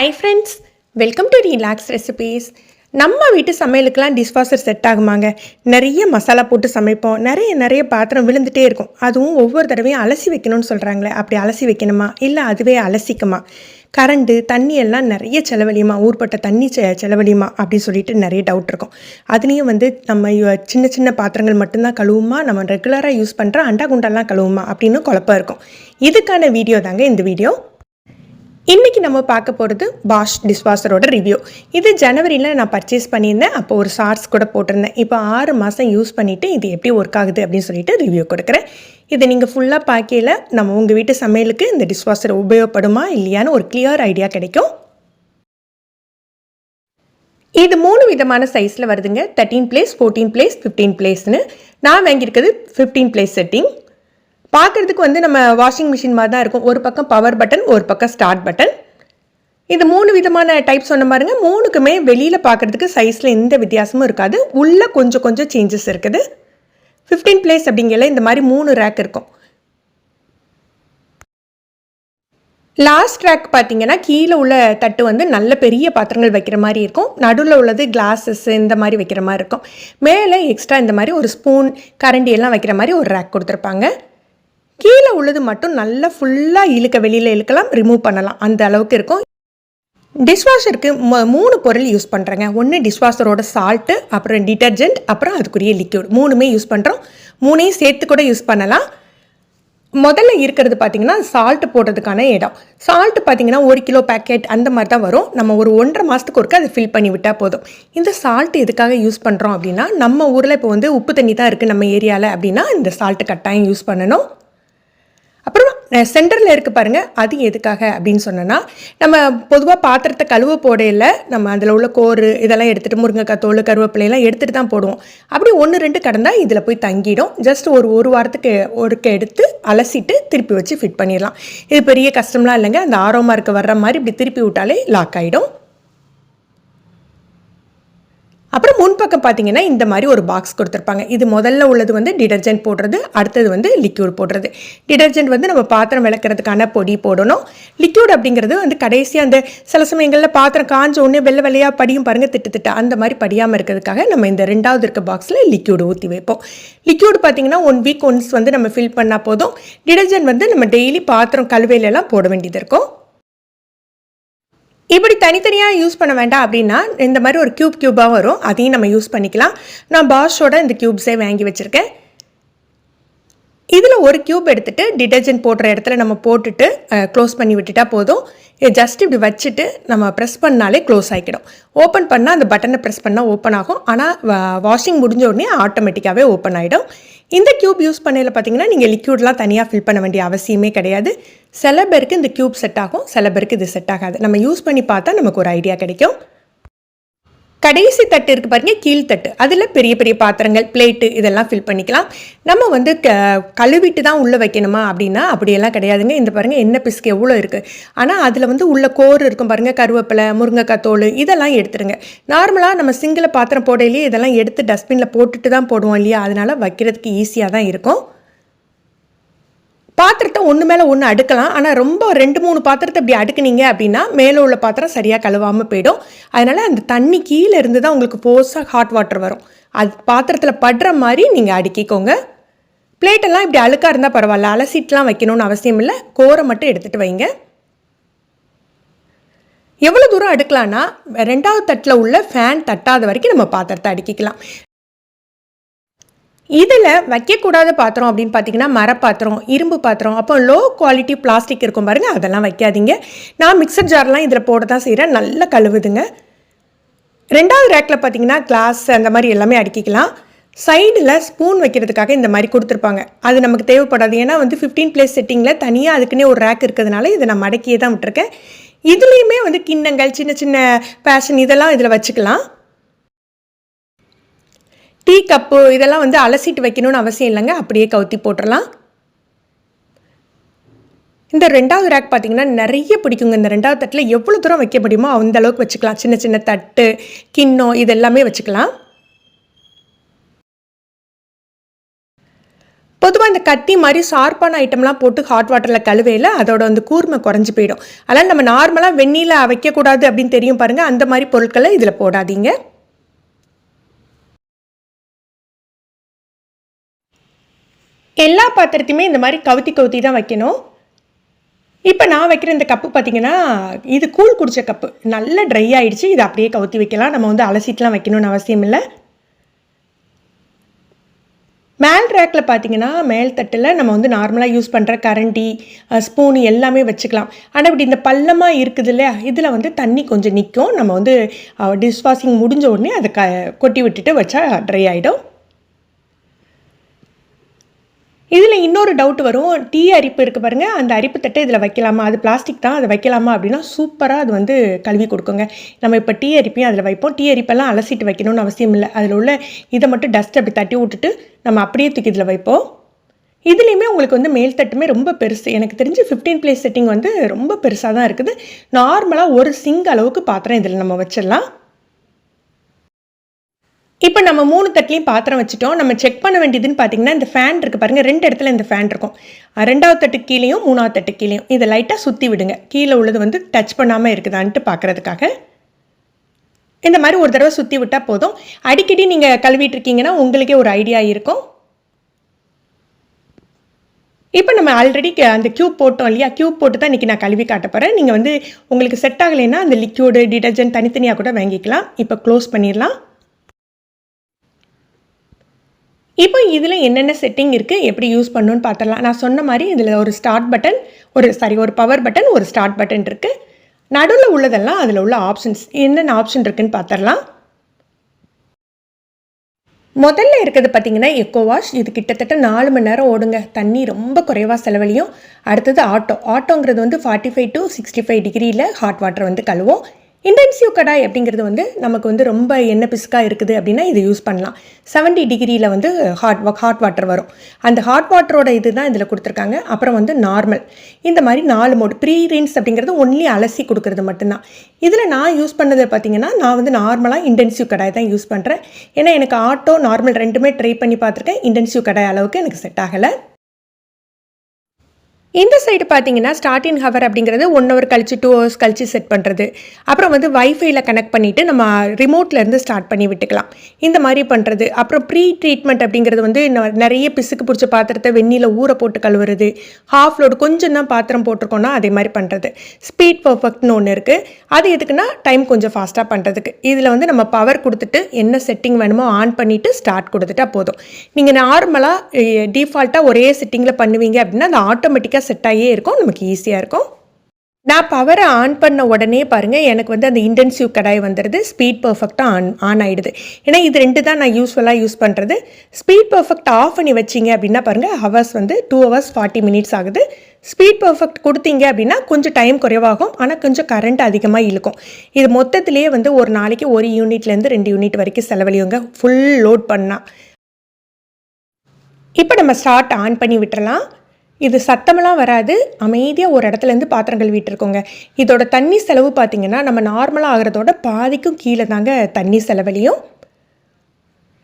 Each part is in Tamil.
Hi friends, welcome to relax recipes. நம்ம வீட்டு சமையலுக்கெல்லாம் டிஷ்வாஷர் செட் ஆகுமாங்க? நிறைய மசாலா போட்டு சமைப்போம், நிறைய பாத்திரம் விழுந்துகிட்டே இருக்கும். அதுவும் ஒவ்வொரு தடவையும் அலசி வைக்கணும்னு சொல்கிறாங்களே, அப்படி அலசி வைக்கணுமா இல்லை அதுவே அலசிக்குமா? கரண்ட்டு தண்ணி எல்லாம் நிறைய செலவழியுமா? ஊர்பட்ட தண்ணி செலவழியுமா அப்படின்னு சொல்லிட்டு நிறைய டவுட் இருக்கும். அதுலேயும் நம்ம சின்ன சின்ன பாத்திரங்கள் மட்டும்தான் கழுவுமா, நம்ம ரெகுலராக யூஸ் பண்ணுற அண்டா குண்டாலாம் கழுவுமா அப்படின்னு குழப்பம் இருக்கும். இதுக்கான வீடியோ தாங்க இந்த வீடியோ. இன்றைக்கி நம்ம பார்க்க போகிறது பாஷ் டிஷ்வாஷரோட ரிவ்யூ. இது ஜனவரியில் நான் பர்ச்சேஸ் பண்ணியிருந்தேன். அப்போ ஒரு ஷார்ட்ஸ் கூட போட்டிருந்தேன். இப்போ 6 மாதம் யூஸ் பண்ணிவிட்டு இது எப்படி ஒர்க் ஆகுது அப்படின்னு சொல்லிட்டு ரிவ்யூ கொடுக்குறேன். இதை நீங்கள் ஃபுல்லாக பார்க்கையில் நம்ம உங்கள் வீட்டு சமையலுக்கு இந்த டிஷ்வாஷர் உபயோகப்படுமா இல்லையான்னு ஒரு கிளியர் ஐடியா கிடைக்கும். இது 3 விதமான சைஸில் வருதுங்க. 13 பிளேஸ், 14 பிளேஸ், 15 பிளேஸ்னு. நான் வாங்கியிருக்கிறது 15 பிளேஸ் செட்டிங். பார்க்குறதுக்கு நம்ம வாஷிங் மிஷின் மாதிரி தான் இருக்கும். ஒரு பக்கம் பவர் பட்டன், ஒரு பக்கம் ஸ்டார்ட் பட்டன். இது 3 விதமான டைப் சொன்ன பாருங்க. 3க்குமே வெளியில் பார்க்குறதுக்கு சைஸில் எந்த வித்தியாசமும் இருக்காது. உள்ளே கொஞ்சம் சேஞ்சஸ் இருக்குது. 15 பிளேஸ் அப்படிங்கல இந்த மாதிரி 3 ரேக் இருக்கும். லாஸ்ட் ரேக் பார்த்தீங்கன்னா கீழே உள்ள தட்டு நல்ல பெரிய பாத்திரங்கள் வைக்கிற மாதிரி இருக்கும். நடுவில் உள்ளது கிளாஸஸ் இந்த மாதிரி வைக்கிற மாதிரி இருக்கும். மேலே எக்ஸ்ட்ரா இந்த மாதிரி ஒரு ஸ்பூன், கரண்டி எல்லாம் வைக்கிற மாதிரி ஒரு ரேக் கொடுத்துருப்பாங்க. கீழே உள்ளது மட்டும் நல்லா ஃபுல்லாக வெளியில் இழுக்கலாம், ரிமூவ் பண்ணலாம், அந்த அளவுக்கு இருக்கும். டிஷ்வாஷருக்கு 3 பொருள் யூஸ் பண்ணுறேங்க. ஒன்று டிஷ்வாஷரோட சால்ட்டு, அப்புறம் டிட்டர்ஜென்ட், அப்புறம் அதுக்குரிய லிக்யூட். 3மே யூஸ் பண்ணுறோம். 3ஐயும் சேர்த்து கூட யூஸ் பண்ணலாம். முதல்ல இருக்கிறது பார்த்திங்கன்னா சால்ட்டு போடுறதுக்கான இடம். சால்ட்டு பார்த்திங்கன்னா 1 கிலோ பேக்கெட் அந்த மாதிரி தான் வரும். நம்ம ஒரு 1.5 மாதத்துக்கு ஒருக்க அதை ஃபில் பண்ணி விட்டால் போதும். இந்த சால்ட்டு எதுக்காக யூஸ் பண்ணுறோம் அப்படின்னா, நம்ம ஊரில் இப்போ உப்பு தண்ணி தான் இருக்குது நம்ம ஏரியாவில் அப்படின்னா இந்த சால்ட்டு கட்டாயம் யூஸ் பண்ணணும். அப்புறம் சென்டரில் இருக்குது பாருங்கள், அது எதுக்காக அப்படின்னு சொன்னோன்னா, நம்ம பொதுவாக பாத்திரத்தை கழுவ போடையில் நம்ம அதில் உள்ள கோரு இதெல்லாம் எடுத்துகிட்டு முருங்கைக்காய் தோல், கருவேப்பிலையெல்லாம் எடுத்துகிட்டு தான் போடுவோம். அப்படி 1-2 கடந்தால் இதில் போய் தங்கிடும். ஜஸ்ட் ஒரு வாரத்துக்கு ஒருக்க எடுத்து அலசிட்டு திருப்பி வச்சு ஃபிட் பண்ணிடலாம். இது பெரிய கஷ்டம்லாம் இல்லைங்க. அந்த ஆரோமா இருக்க வர்ற மாதிரி இப்படி திருப்பி விட்டாலே லாக் ஆகிடும். அப்புறம் முன்பக்கம் பார்த்தீங்கன்னா இந்த மாதிரி ஒரு பாக்ஸ் கொடுத்துருப்பாங்க. இது முதல்ல உள்ளது டிடர்ஜென்ட் போடுறது, அடுத்தது லிக்யூட் போடுறது. டிடர்ஜென்ட் நம்ம பாத்திரம் விளக்குறதுக்கான பொடி போடணும். லிக்யூட் அப்படிங்கிறது கடைசியாக அந்த சில சமயங்களில் பாத்திரம் காஞ்ச உடனே வெள்ளையாக படியும் பாருங்கள், திட்டு அந்த மாதிரி படியாமல் இருக்கிறதுக்காக நம்ம இந்த 2வது இருக்க பாக்ஸில் லிக்யூடு ஊற்றி வைப்போம். லிக்யூடு பார்த்தீங்கன்னா 1 வீக் ஒன்ஸ் நம்ம ஃபில் பண்ணால் போதும். டிடர்ஜென்ட் நம்ம டெய்லி பாத்திரம் கழுவையிலலாம் போட வேண்டியது இருக்கும். இப்படி தனித்தனியாக யூஸ் பண்ண வேண்டாம் அப்படின்னா இந்த மாதிரி ஒரு க்யூபாக வரும், அதையும் நம்ம யூஸ் பண்ணிக்கலாம். நான் பாஷோட இந்த க்யூப்ஸே வாங்கி வச்சுருக்கேன். இதில் ஒரு க்யூப் எடுத்துகிட்டு டிடர்ஜென்ட் போடுற இடத்துல நம்ம போட்டுட்டு க்ளோஸ் பண்ணி விட்டுட்டா போதும். ஜஸ்ட் இப்படி வச்சுட்டு நம்ம ப்ரெஸ் பண்ணாலே க்ளோஸ் ஆகிக்கிடும். ஓப்பன் பண்ணால் அந்த பட்டனை ப்ரெஸ் பண்ணால் ஓப்பன் ஆகும். ஆனால் வாஷிங் முடிஞ்ச உடனே ஆட்டோமேட்டிக்காகவே ஓப்பன் ஆகிடும். இந்த க்யூப் யூஸ் பண்ணையில் பார்த்தீங்கன்னா நீங்கள் லிக்யூட்லாம் தனியாக ஃபில் பண்ண வேண்டிய அவசியமே கிடையாது. சில பேருக்கு இந்த க்யூப் செட் ஆகும், சில பேருக்கு இது செட் ஆகாது. நம்ம யூஸ் பண்ணி பார்த்தா நமக்கு ஒரு ஐடியா கிடைக்கும். கடைசி தட்டு இருக்குது பாருங்கள், கீழ்த்தட்டு. அதில் பெரிய பாத்திரங்கள், பிளேட்டு இதெல்லாம் ஃபில் பண்ணிக்கலாம். நம்ம கழுவிட்டு தான் உள்ளே வைக்கணுமா அப்படின்னா அப்படியெல்லாம் கிடையாதுங்க. இந்த பாருங்கள் எண்ணெய் பிசுக்கு எவ்வளோ இருக்குது. ஆனால் அதில் உள்ள கோர் இருக்கும் பாருங்கள், கருவேப்பிலை, முருங்கைக்காய் தோல் இதெல்லாம் எடுத்துருங்க. நார்மலாக நம்ம சிங்கிள் பாத்திரம் போடையிலேயே இதெல்லாம் எடுத்து டஸ்ட்பினில் போட்டுட்டு தான் போடுவோம் இல்லையா, அதனால் வைக்கிறதுக்கு ஈஸியாக தான் இருக்கும். பாத்திரத்தை ஒன்று மேலே ஒன்று அடுக்கலாம். ஆனால் ரொம்ப 2-3 பாத்திரத்தை இப்படி அடுக்குனீங்க அப்படின்னா மேலே உள்ள பாத்திரம் சரியாக கழுவாமல் போயிடும். அதனால் அந்த தண்ணி கீழே இருந்து தான் உங்களுக்கு ஃபோர்ஸாக ஹாட் வாட்டர் வரும். அது பாத்திரத்தில் படுற மாதிரி நீங்கள் அடுக்கிக்கோங்க. பிளேட்டெல்லாம் இப்படி அழுக்காக இருந்தால் பரவாயில்ல, அலசிட்டுலாம் வைக்கணும்னு அவசியம் இல்லை. கோரை மட்டும் எடுத்துகிட்டு வைங்க. எவ்வளோ தூரம் அடுக்கலான்னா 2வது தட்டில் உள்ள ஃபேன் தட்டாத வரைக்கும் நம்ம பாத்திரத்தை அடுக்கிக்கலாம். இதில் வைக்கக்கூடாத பாத்திரம் அப்படின்னு பார்த்தீங்கன்னா மரப்பாத்திரம், இரும்பு பாத்திரம், அப்போ லோ குவாலிட்டி பிளாஸ்டிக் இருக்கும் பாருங்கள், அதெல்லாம் வைக்காதீங்க. நான் மிக்சர் ஜார்லாம் இதில் போட தான் செய்கிறேன், நல்லா கழுவுதுங்க. 2வது ரேக்கில் பார்த்தீங்கன்னா கிளாஸ் அந்த மாதிரி எல்லாமே அடுக்கிக்கலாம். சைடில் ஸ்பூன் வைக்கிறதுக்காக இந்த மாதிரி கொடுத்துருப்பாங்க. அது நமக்கு தேவைப்படாது. ஏன்னா 15 பிளேஸ் செட்டிங்கில் தனியாக அதுக்குன்னே ஒரு ரேக் இருக்கிறதுனால இதை நான் மடக்கியே தான் விட்டுருக்கேன். இதுலேயுமே கிண்ணங்கள், சின்ன பேஷன் இதெல்லாம் இதில் வச்சுக்கலாம். டீ கப்பு இதெல்லாம் அலசிட்டு வைக்கணும்னு அவசியம் இல்லைங்க, அப்படியே கவுத்தி போட்டுடலாம். இந்த 2வது ரேக் பார்த்தீங்கன்னா நிறைய பிடிக்குங்க. இந்த 2வது தட்டில் எவ்வளோ தூரம் வைக்க முடியுமோ அந்த அளவுக்கு வச்சுக்கலாம். சின்ன தட்டு, கிண்ணம் இதெல்லாமே வச்சுக்கலாம். பொதுவாக இந்த கத்தி மாதிரி ஷார்ப்பான ஐட்டம்லாம் போட்டு ஹாட் வாட்டரில் கழுவையில் அதோட வந்து கூர்மை குறைஞ்சி போயிடும். அதனால் நம்ம நார்மலாக வெந்நீரில் வைக்கக்கூடாது அப்படின்னு தெரியும் பாருங்கள், அந்த மாதிரி பொருட்களை இதில் போடாதீங்க. எல்லா பாத்திரத்தையுமே இந்த மாதிரி கவுத்தி தான் வைக்கணும். இப்போ நான் வைக்கிற இந்த கப்பு பார்த்திங்கன்னா இது கூழ் குடித்த கப்பு, நல்லா ட்ரை ஆகிடுச்சு. இதை அப்படியே கவுத்தி வைக்கலாம், நம்ம வந்து அலசிட்டுலாம் வைக்கணும்னு அவசியம் இல்லை. மேல் ரேக்கில் பார்த்திங்கன்னா மேல் தட்டில் நம்ம வந்து நார்மலாக யூஸ் பண்ணுற கரண்டி ஸ்பூன் எல்லாமே வச்சுக்கலாம். ஆனால் இப்படி இந்த பள்ளமாக இருக்குது இல்லையா, இதில் வந்து தண்ணி கொஞ்சம் நிற்கும். நம்ம வந்து டிஷ் வாஷிங் முடிஞ்ச உடனே அதை கொட்டி விட்டுட்டு வச்சா ட்ரை ஆகிடும். இதில் இன்னொரு டவுட் வரும், டீ அரிப்பு இருக்குது பாருங்கள், அந்த அரிப்பு தட்டை இதில் வைக்கலாமா, அது பிளாஸ்டிக் தான், அதை வைக்கலாமா அப்படின்னா சூப்பராக அது வந்து கழுவி கொடுக்குங்க. நம்ம இப்போ டீ அரிப்பையும் அதில் வைப்போம். டீ அரிப்பெல்லாம் அலசிட்டு வைக்கணும்னு அவசியம் இல்லை. அதில் உள்ள இதை மட்டும் டஸ்ட் அப்படி தட்டி விட்டுட்டு நம்ம அப்படியே தூக்கி இதில் வைப்போம். இதுலேயுமே உங்களுக்கு வந்து மேல் தட்டுமே ரொம்ப பெருசு, எனக்கு தெரிஞ்சு 15 பிளேஸ் செட்டிங் வந்து ரொம்ப பெருசாக தான் இருக்குது. நார்மலாக ஒரு சிங்க் அளவுக்கு பாத்திரம் இதில் நம்ம வச்சிடலாம். இப்போ நம்ம 3 தட்டிலையும் பாத்திரம் வச்சுட்டோம். நம்ம செக் பண்ண வேண்டியதுன்னு பார்த்தீங்கன்னா இந்த ஃபேன் இருக்குது பாருங்கள், 2 இடத்துல இந்த ஃபேன் இருக்கும். 2வது தட்டு கீழேயும் 3வது தட்டு கீழேயும் இதை லைட்டாக சுற்றி விடுங்க, கீழே உள்ளது வந்து டச் பண்ணாமல் இருக்குதான்ட்டு பார்க்குறதுக்காக. இந்த மாதிரி ஒரு தடவை சுற்றி விட்டால் போதும். அடிக்கடி நீங்கள் கழுவிட்டு இருக்கீங்கன்னா உங்களுக்கே ஒரு ஐடியா இருக்கும். இப்போ நம்ம ஆல்ரெடி அந்த க்யூப் போட்டோம் இல்லையா, க்யூப் போட்டு தான் இன்றைக்கி நான் கழுவி காட்ட போகிறேன். நீங்கள் வந்து உங்களுக்கு செட் ஆகலைன்னா அந்த லிக்யூடு டிடர்ஜென்ட் தனித்தனியாக கூட வாங்கிக்கலாம். இப்போ க்ளோஸ் பண்ணிடலாம். இப்போ இதில் என்னென்ன செட்டிங் இருக்குது, எப்படி யூஸ் பண்ணணுன்னு பார்த்துடலாம். நான் சொன்ன மாதிரி இதில் ஒரு ஸ்டார்ட் பட்டன், ஒரு பவர் பட்டன், ஒரு ஸ்டார்ட் பட்டன் இருக்குது. நடுவில் உள்ளதெல்லாம் அதில் உள்ள ஆப்ஷன்ஸ், என்னென்ன ஆப்ஷன் இருக்குதுன்னு பார்த்துடலாம். முதல்ல இருக்கிறது பார்த்திங்கன்னா எக்கோ வாஷ். இது கிட்டத்தட்ட 4 மணி நேரம் ஓடுங்க, தண்ணி ரொம்ப குறைவாக செலவழியும். அடுத்தது ஆட்டோங்கிறது வந்து 45 to 65 டிகிரியில் ஹாட் வாட்டர் வந்து கழுவும். இன்டென்சிவ் கடாய் அப்படிங்கிறது வந்து நமக்கு வந்து ரொம்ப எண்ணெய் பிசுக்காக இருக்குது அப்படின்னா இதை யூஸ் பண்ணலாம். 70 டிகிரியில் வந்து ஹாட் வாட்டர் வரும். அந்த ஹாட் வாட்டரோட இது தான் இதில் கொடுத்துருக்காங்க. அப்புறம் வந்து நார்மல், இந்த மாதிரி 4 மோடு. ப்ரீ ரின்ஸ் அப்படிங்கிறது ஒன்லி அலசி கொடுக்குறது மட்டும்தான். இதில் நான் யூஸ் பண்ணது பார்த்திங்கன்னா நான் வந்து நார்மலாக இன்டென்சிவ் கடாய் தான் யூஸ் பண்ணுறேன். ஏன்னா எனக்கு ஆட்டோ நார்மல் ரெண்டுமே ட்ரை பண்ணி பார்த்துருக்கேன். இன்டென்சிவ் கடாய் அளவுக்கு எனக்கு செட் ஆகலை. இந்த சைடு பார்த்தீங்கன்னா ஸ்டார்ட் இன் ஹவர் அப்படிங்கிறது 1 ஹவர் கழிச்சு 2 ஹவர்ஸ் கழிச்சு செட் பண்ணுறது. அப்புறம் வந்து வைஃபைல கனெக்ட் பண்ணிவிட்டு நம்ம ரிமோட்லேருந்து ஸ்டார்ட் பண்ணி விட்டுக்கலாம், இந்த மாதிரி பண்ணுறது. அப்புறம் ப்ரீ ட்ரீட்மெண்ட் அப்படிங்கிறது வந்து நிறைய பிசுக்கு பிடிச்ச பாத்திரத்தை வெந்நில ஊற போட்டு கழுவுறது. ஹாஃப் லோடு கொஞ்சம் தான் பாத்திரம் போட்டிருக்கோன்னா அதே மாதிரி பண்ணுறது. ஸ்பீட் பர்ஃபெக்ட்னு ஒன்று இருக்குது, அது எதுக்குன்னா டைம் கொஞ்சம் ஃபாஸ்ட்டாக பண்ணுறதுக்கு. இதில் வந்து நம்ம பவர் கொடுத்துட்டு என்ன செட்டிங் வேணுமோ ஆன் பண்ணிவிட்டு ஸ்டார்ட் கொடுத்துட்டா போதும். நீங்கள் நார்மலாக டிஃபால்ட்டாக ஒரே செட்டிங்கில் பண்ணுவீங்க அப்படின்னா அது ஆட்டோமேட்டிக்காக செட் ஆகியே இருக்கும், நமக்கு ஈஸியாக இருக்கும். நான் பவரை ஆன் பண்ண உடனே பாருங்கள் எனக்கு வந்து அந்த இன்டென்சிவ் கடாய் வந்துடுது, ஸ்பீட் பர்ஃபெக்டாக ஆன் ஆகிடுது. ஏன்னா இது 2 தான் நான் யூஸ் பண்ணுறது. ஸ்பீட் பர்ஃபெக்ட் ஆஃப் பண்ணி வச்சிங்க அப்படின்னா பாருங்கள் ஹவர்ஸ் வந்து 2 hours 40 minutes ஆகுது. ஸ்பீட் பர்ஃபெக்ட் கொடுத்தீங்க அப்படின்னா கொஞ்சம் டைம் குறைவாகும், ஆனால் கொஞ்சம் கரண்ட் அதிகமாக இழுக்கும். இது மொத்தத்திலேயே வந்து ஒரு நாளைக்கு 1 யூனிட்லேருந்து 2 யூனிட் வரைக்கும் செலவழியுங்க ஃபுல் லோட் பண்ணால். இப்போ நம்ம ஸ்டார்ட் ஆன் பண்ணி விட்டுறலாம். இது சத்தமெல்லாம் வராது, அமைதியாக ஒரு இடத்துலேருந்து பாத்திரம் கழுவிட்டு இருக்கோங்க. இதோட தண்ணி செலவு பார்த்திங்கன்னா நம்ம நார்மலாக ஆகிறதோட பாதிக்கும் கீழே தாங்க தண்ணி செலவழியும்.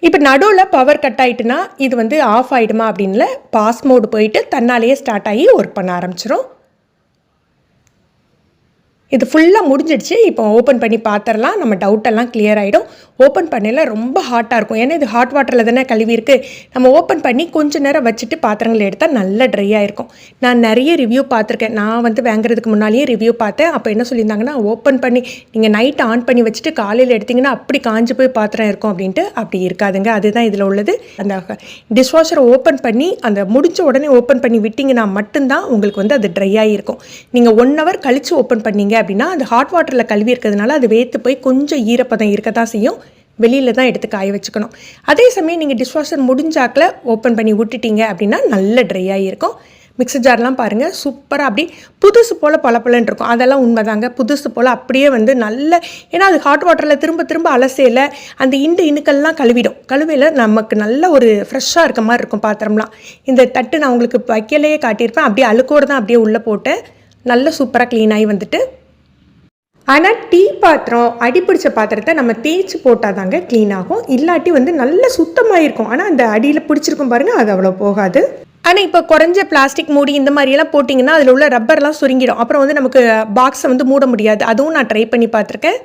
இப்போ நடுவில் பவர் கட் ஆகிட்டுனா இது வந்து ஆஃப் ஆகிடுமா அப்படின்ல, பாஸ் மோடு போயிட்டு தன்னாலேயே ஸ்டார்ட் ஆகி ஒர்க் பண்ண ஆரம்பிச்சிடும். இது ஃபுல்லாக முடிஞ்சிடுச்சு. இப்போ ஓப்பன் பண்ணி பார்த்துடலாம், நம்ம டவுட்டெல்லாம் கிளியர் ஆகிடும். ஓப்பன் பண்ணல ரொம்ப ஹாட்டாக இருக்கும், ஏன்னா இது ஹாட் வாட்டரில் தானே கழுவி இருக்குது. நம்ம ஓப்பன் பண்ணி கொஞ்சம் நேரம் வச்சுட்டு பாத்திரங்கள் எடுத்தால் நல்லா ட்ரை ஆகிருக்கும். நான் நிறைய ரிவ்யூ பார்த்துருக்கேன், நான் வந்து வாங்குறதுக்கு முன்னாலேயே ரிவ்யூ பார்த்தேன். அப்போ என்ன சொல்லியிருந்தாங்கன்னா ஓப்பன் பண்ணி நீங்கள் நைட் ஆன் பண்ணி வச்சுட்டு காலையில் எடுத்திங்கன்னா அப்படி காஞ்சி போய் பாத்திரம் இருக்கும் அப்படின்ட்டு. அப்படி இருக்காதுங்க, அதுதான் இதில் உள்ளது. அந்த டிஷ்வாஷரை ஓப்பன் பண்ணி அந்த முடிஞ்ச உடனே ஓப்பன் பண்ணி விட்டிங்கன்னா மட்டும்தான் உங்களுக்கு வந்து அது ட்ரை ஆகிருக்கும். நீங்கள் 1 hour கழித்து ஓப்பன் பண்ணீங்க அப்படின்னா அது ஹாட் வாட்டரில் கழுவி இருக்கிறதுனால அது வேத்து போய் கொஞ்சம் ஈரப்பதம் இருக்க தான் செய்யும். வெளியில் தான் எடுத்து காய வச்சுக்கணும். அதே சமயம் நீங்கள் டிஷ்வாஷர் முடிஞ்சாக்கில் ஓப்பன் பண்ணி விட்டுட்டீங்க அப்படின்னா நல்ல ட்ரை ஆகிருக்கும். மிக்ஸர் ஜார்லாம் பாருங்கள் சூப்பராக அப்படி புதுசு போல் பளபளன்னு இருக்கும். அதெல்லாம் உண்மைதாங்க, புதுசு போல் அப்படியே வந்து நல்ல, ஏன்னா அது ஹாட் வாட்டரில் திரும்ப அலசையில் அந்த இணுக்கள்லாம் கழுவையில் நமக்கு நல்ல ஒரு ஃப்ரெஷ்ஷாக இருக்க மாதிரி இருக்கும் பாத்திரம்லாம். இந்த தட்டு நான் உங்களுக்கு வைக்கலையே காட்டியிருப்பேன், அப்படியே அழுக்கோடு தான் அப்படியே உள்ளே போட்டேன். நல்ல சூப்பராக க்ளீனாகி வந்துட்டு. ஆனால் டீ பாத்திரம் அடிப்பிடிச்ச பாத்திரத்தை நம்ம தேய்ச்சி போட்டால் தாங்க க்ளீன் ஆகும், இல்லாட்டி வந்து நல்ல சுத்தமாக இருக்கும். ஆனால் அந்த அடியில் பிடிச்சிருக்கும் பாருங்கள், அது அவ்வளோ போகாது. ஆனால் இப்போ குறைஞ்ச பிளாஸ்டிக் மூடி இந்த மாதிரியெல்லாம் போட்டிங்கன்னா அதில் உள்ள ரப்பர்லாம் சுருங்கிடும். அப்புறம் வந்து நமக்கு பாக்ஸை வந்து மூட முடியாது. அதுவும் நான் ட்ரை பண்ணி பார்த்துருக்கேன்.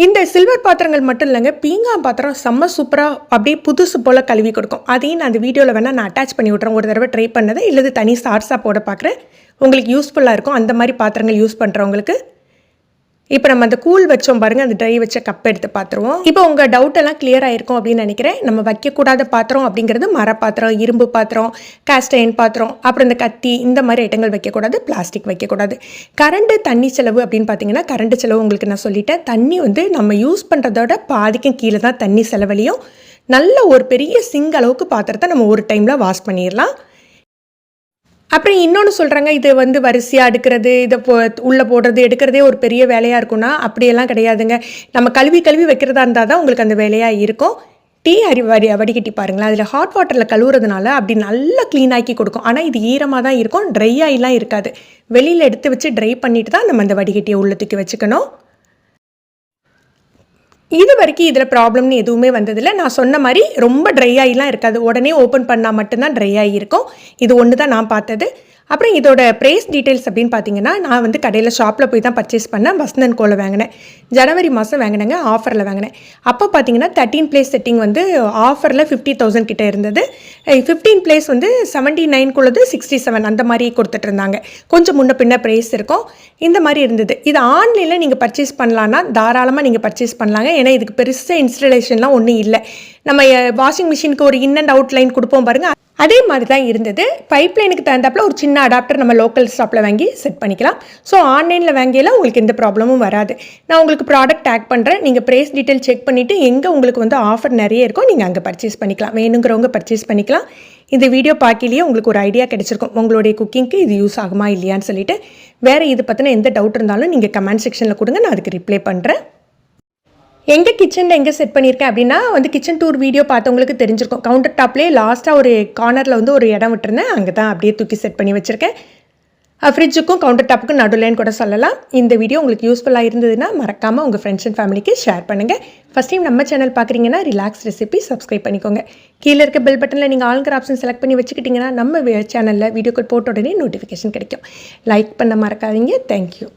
இந்த சில்வர் பாத்திரங்கள் மட்டும் இல்லைங்க, பீங்கான் பாத்திரம் செம்ம சூப்பராக அப்படியே புதுசு போல் கழுவி கொடுக்கும். அதையும் நான் அந்த வீடியோவில் வேணால் நான் அட்டாச் பண்ணி விட்றேன். ஒரு தடவை ட்ரை பண்ணதை இல்லது தனி ஷார்ட்ஸாக போட பார்க்குறேன். உங்களுக்கு யூஸ்ஃபுல்லாக இருக்கும் அந்த மாதிரி பாத்திரங்கள் யூஸ் பண்ணுறவங்களுக்கு. இப்போ நம்ம அந்த கூழ் வச்சோம் பாருங்கள், அந்த ட்ரை வச்ச கப் எடுத்து பார்த்துருவோம். இப்போ உங்கள் டவுட்டெல்லாம் கிளியர் ஆகிருக்கும் அப்படின்னு நினைக்கிறேன். நம்ம வைக்கக்கூடாத பாத்திரம் அப்படிங்கிறது மரப்பாத்திரம், இரும்பு பாத்திரம், காஸ்ட் அயர்ன் பாத்திரம், அப்புறம் இந்த கத்தி இந்த மாதிரி ஐட்டங்கள் வைக்கக்கூடாது, பிளாஸ்டிக் வைக்கக்கூடாது. கரண்ட்டு தண்ணி செலவு அப்படின்னு பார்த்தீங்கன்னா, கரண்ட் செலவு உங்களுக்கு நான் சொல்லிட்டேன். தண்ணி வந்து நம்ம யூஸ் பண்ணுறதோட பாதிக்கும் கீழே தான் தண்ணி செலவழியும். நல்ல ஒரு பெரிய சிங்க் அளவுக்கு பாத்திரத்தை நம்ம ஒரு டைமில் வாஷ் பண்ணிடலாம். அப்புறம் இன்னொன்று சொல்கிறாங்க, இது வந்து வரிசையாக அடுக்கிறது, இதை உள்ளே போடுறது எடுக்கிறதே ஒரு பெரிய வேலையாக இருக்கும்னா அப்படியெல்லாம் கிடையாதுங்க. நம்ம கழுவி வைக்கிறதா இருந்தால் தான் உங்களுக்கு அந்த வேலையாக இருக்கும். டீ வடிகட்டி பாருங்களேன், அதில் ஹாட் வாட்டரில் கழுவுறதுனால அப்படி நல்லா க்ளீன் ஆக்கி கொடுக்கும். ஆனால் இது ஈரமாக தான் இருக்கும், ட்ரை ஆகிலாம் இருக்காது. வெளியில் எடுத்து வச்சு ட்ரை பண்ணிட்டு தான் நம்ம அந்த வடிகட்டியை உள்ள தூக்கி வச்சுக்கணும். இது வரைக்கும் இதில் ப்ராப்ளம்னு எதுவுமே வந்ததில்லை. நான் சொன்ன மாதிரி ரொம்ப ட்ரை ஆகிலாம் இருக்காது. உடனே ஓப்பன் பண்ணால் மட்டும்தான் ட்ரை ஆகியிருக்கும். இது ஒன்று தான் நான் பார்த்தது. அப்புறம் இதோட ப்ரைஸ் டீட்டெயில்ஸ் அப்படின்னு பார்த்தீங்கன்னா, நான் வந்து கடையில் ஷாப்பில் போய் தான் பர்ச்சேஸ் பண்ணேன். வசந்தன் கோவில் வாங்கினேன். ஜனவரி மாதம் வாங்கினேங்க, ஆஃபரில் வாங்கினேன். அப்போ பார்த்தீங்கன்னா 13 பிளேஸ் செட்டிங் வந்து ஆஃபரில் 50,000 கிட்டே இருந்தது. 15 பிளேஸ் வந்து 79 67 அந்த மாதிரி கொடுத்துட்டு இருந்தாங்க. கொஞ்சம் முன்ன பின்ன ப்ரைஸ் இருக்கும். இந்த மாதிரி இருந்தது. இது ஆன்லைனில் நீங்கள் பர்ச்சேஸ் பண்ணலான்னா தாராளமாக நீங்கள் பர்ச்சேஸ் பண்ணலாங்க. ஏன்னா இதுக்கு பெருசாக இன்ஸ்டலேஷன்லாம் ஒன்றும் இல்லை. நம்ம வாஷிங் மிஷினுக்கு ஒரு இன் அண்ட் அவுட் லைன் கொடுப்போம் பாருங்கள், அதே மாதிரி தான் இருந்தது. பைப் லைனுக்கு தகுந்தாப்பில் ஒரு சின்ன அடாப்டர் நம்ம லோக்கல் ஷாப்பில் வாங்கி செட் பண்ணிக்கலாம். ஸோ ஆன்லைனில் வாங்கியெல்லாம் உங்களுக்கு எந்த ப்ராப்ளமும் வராது. நான் உங்களுக்கு ப்ராடக்ட் டேக் பண்ணுறேன். நீங்கள் ப்ரைஸ் டீட்டெயில் செக் பண்ணிவிட்டு எங்கே உங்களுக்கு வந்து ஆஃபர் நிறைய இருக்கும் நீங்கள் அங்கே பர்ச்சேஸ் பண்ணிக்கலாம். வேணுங்கிறவங்க பர்ச்சேஸ் பண்ணிக்கலாம். இந்த வீடியோ பார்க்கலையே உங்களுக்கு ஒரு ஐடியா கிடைச்சிருக்கும், உங்களுடைய குக்கிங்க்கு இது யூஸ் ஆகுமா இல்லையான்னு சொல்லிட்டு. வேறு இது பற்றின எந்த டவுட் இருந்தாலும் நீங்கள் கமெண்ட் செக்ஷனில் கொடுங்க, நான் அதுக்கு ரிப்ளை பண்ணுறேன். எங்கள் கிச்சனில் எங்கே செட் பண்ணியிருக்கேன் அப்படின்னா வந்து கிச்சன் டூர் வீடியோ பார்த்தவங்களுக்கு தெரிஞ்சிருக்கும். கவுண்டர் டாப்லேயே லாஸ்ட்டாக ஒரு கார்னரில் வந்து ஒரு இடம் விட்டுருந்தேன், அங்கே தான் அப்படியே தூக்கி செட் பண்ணி வச்சுருக்கேன். ஃப்ரிட்ஜுக்கும் கவுண்டர் டாப்புக்கும் நடுவில்னு கூட சொல்லலாம். இந்த வீடியோ உங்களுக்கு யூஸ்ஃபுல்லாக இருந்ததுன்னா மறக்காமல் உங்கள் ஃப்ரெண்ட்ஸ் அண்ட் ஃபேமிலிக்கு ஷேர் பண்ணுங்கள். ஃபஸ்ட் டைம் நம்ம சேனல் பார்க்குறீங்கன்னா ரிலாக்ஸ் ரெசிபி சப்ஸ்கிரைப் பண்ணிக்கோங்க. கீழே இருக்க பெல் பட்டனில் நீங்கள் ஆல்கிற ஆப்ஷன் செலக்ட் பண்ணி வச்சுக்கிட்டிங்கன்னா நம்ம சேனலில் வீடியோக்கள் போட்ட உடனே நோட்டிஃபிகேஷன் கிடைக்கும். லைக் பண்ண மறக்காதீங்க. தேங்க்யூ.